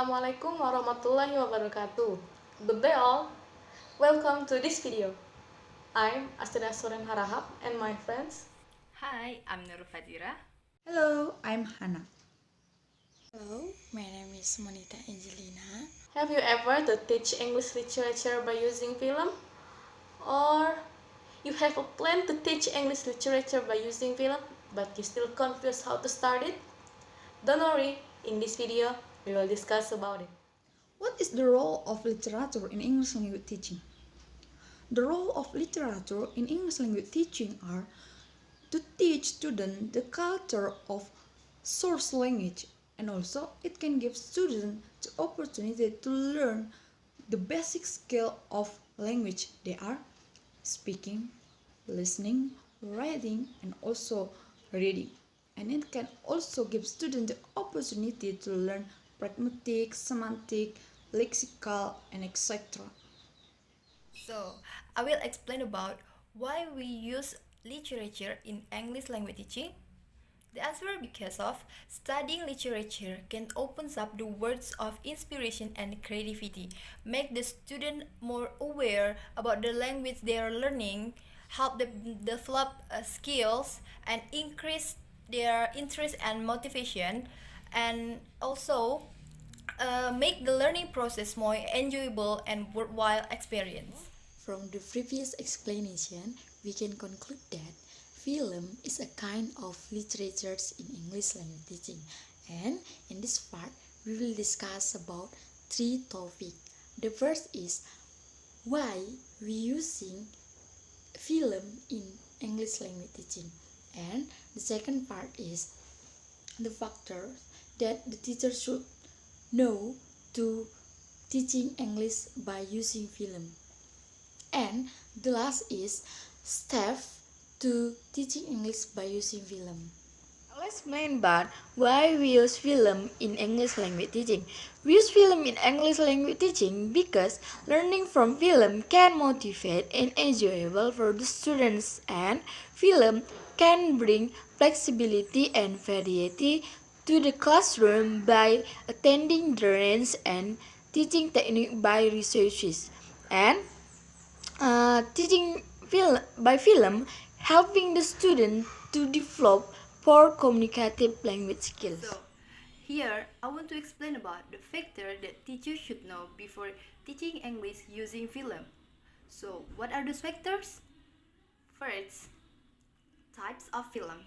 Assalamualaikum warahmatullahi wabarakatuh. Good day all. Welcome to this video. I'm Asriah Harahap and my friends. Hi, I'm Nurul Fazirah. Hello, I'm Hanna. Hello, my name is Monita Enjelina. Have you ever to teach English literature by using film? Or you have a plan to teach English literature by using film, but you still confused how to start it? Don't worry, in this video, we will discuss about it. What is the role of literature in English language teaching? The role of literature in English language teaching are to teach students the culture of source language, and also it can give students the opportunity to learn the basic skill of language they are speaking, listening, writing, and also reading. And it can also give students the opportunity to learn pragmatic, semantic, lexical, and etc. So, I will explain about why we use literature in English language teaching. The answer because of studying literature can opens up the words of inspiration and creativity, make the student more aware about the language they are learning, help them develop skills, and increase their interest and motivation, and also make the learning process more enjoyable and worthwhile experience. From the previous explanation, we can conclude that film is a kind of literature in English language teaching. And in this part, we will discuss about three topics. The first is why we using film in English language teaching. And the second part is the factors that the teacher should know to teaching English by using film. And the last is step to teaching English by using film. Let's explain about why we use film in English language teaching. We use film in English language teaching because learning from film can motivate and enjoyable for the students, and film can bring flexibility and variety to the classroom by attending the range and teaching technique by researches, and teaching by film helping the student to develop for communicative language skills. So, here I want to explain about the factor that teachers should know before teaching English using film. So, what are those factors? First, types of film.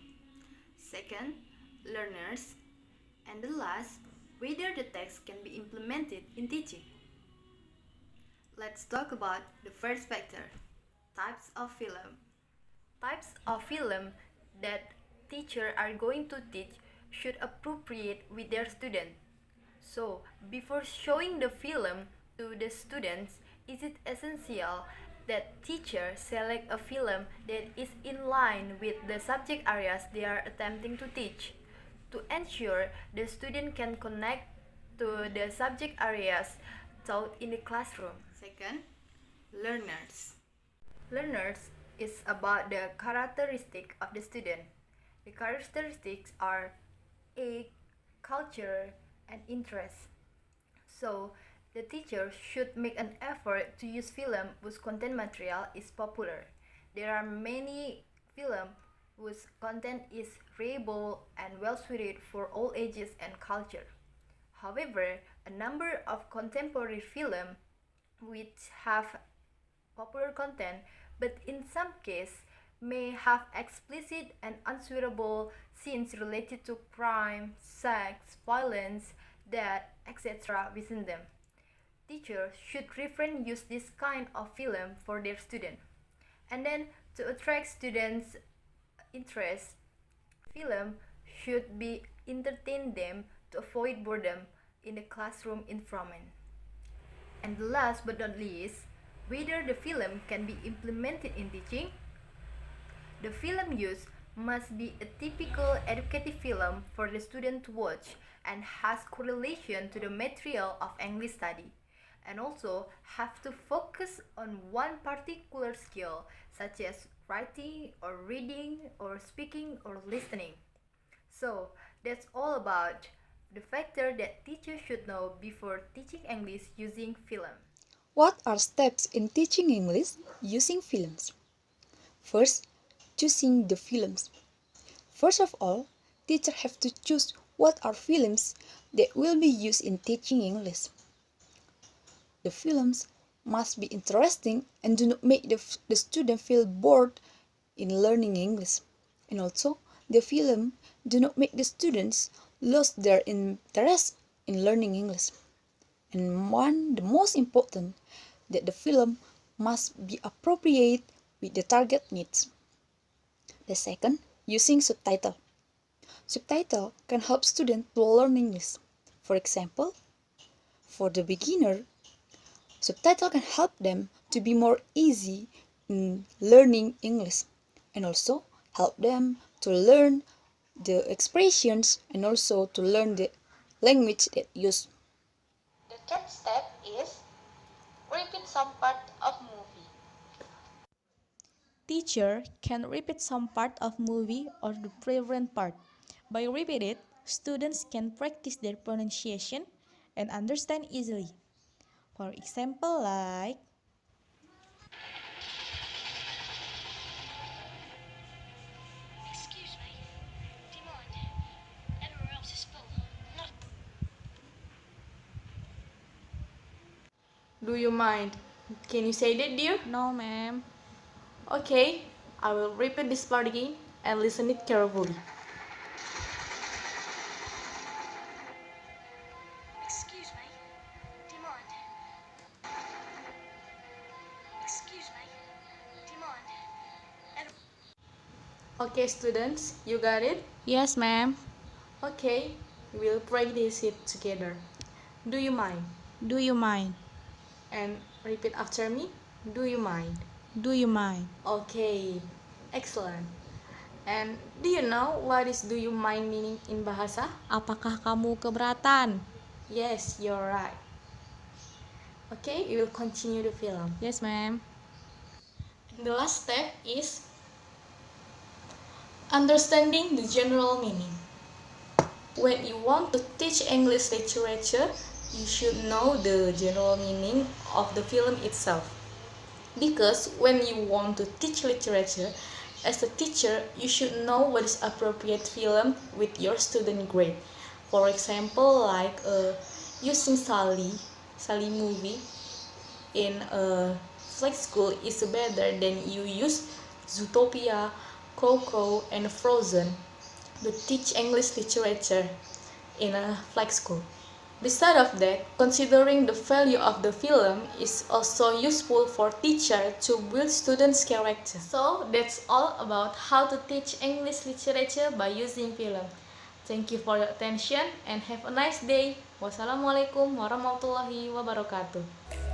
Second, learners. And the last, whether the text can be implemented in teaching. Let's talk about the first factor, types of film. Types of film that teachers are going to teach should appropriate with their student. So, before showing the film to the students, is it essential that teachers select a film that is in line with the subject areas they are attempting to teach, to ensure the student can connect to the subject areas taught in the classroom. Second, learners. Learners is about the characteristic of the student. The characteristics are age, culture, and interest. So, the teacher should make an effort to use film whose content material is popular. There are many film whose content is readable and well suited for all ages and culture. However, a number of contemporary film which have popular content but in some cases may have explicit and unsuitable scenes related to crime, sex, violence, death, etc. within them. Teachers should refrain use this kind of film for their students. And then to attract students' interest, film should be entertain them to avoid boredom in the classroom environment. And last but not least, whether the film can be implemented in teaching. The film used must be a typical educative film for the student to watch and has correlation to the material of English study, and also have to focus on one particular skill such as writing or reading or speaking or listening. So that's all about the factor that teachers should know before teaching English using film. What are steps in teaching English using films? First, choosing the films. First of all, teachers have to choose what are films that will be used in teaching English. The films must be interesting and do not make the student feel bored in learning English. And also, the film do not make the students lose their interest in learning English. And the most important, that the film must be appropriate with the target needs. The second, using subtitle. Subtitle can help students to learn English. For example, for the beginner, subtitle can help them to be more easy in learning English and also help them to learn the expressions and also to learn the language that used. The third step is repeat some part of movie. Teacher can repeat some part of movie or the prevalent part. By repeat it, students can practice their pronunciation and understand easily. For example, like Excuse me, do you mind? Everywhere else is full. Not do you mind? Can you say that, dear? No, ma'am. Okay, I will repeat this part again and listen it carefully. excuse me, do you mind? Excuse me, do you mind? Okay, students, you got it? Yes, ma'am. Okay, we'll practice it together. Do you mind? Do you mind? And repeat after me. Do you mind? Do you mind? Okay, excellent. And do you know what is do you mind meaning in bahasa? Apakah kamu keberatan? Yes, you're right. Okay, we will continue the film. Yes, ma'am. The last step is understanding the general meaning. When you want to teach English literature, you should know the general meaning of the film itself. Because when you want to teach literature, as a teacher, you should know what is appropriate film with your student grade. For example, like using Sally movie in a flag school is better than you use Zootopia, Coco, and Frozen to teach English literature in a flag school. Besides of that, considering the value of the film is also useful for teacher to build students' character. So that's all about how to teach English literature by using film. Thank you for your attention and have a nice day. Wassalamualaikum warahmatullahi wabarakatuh.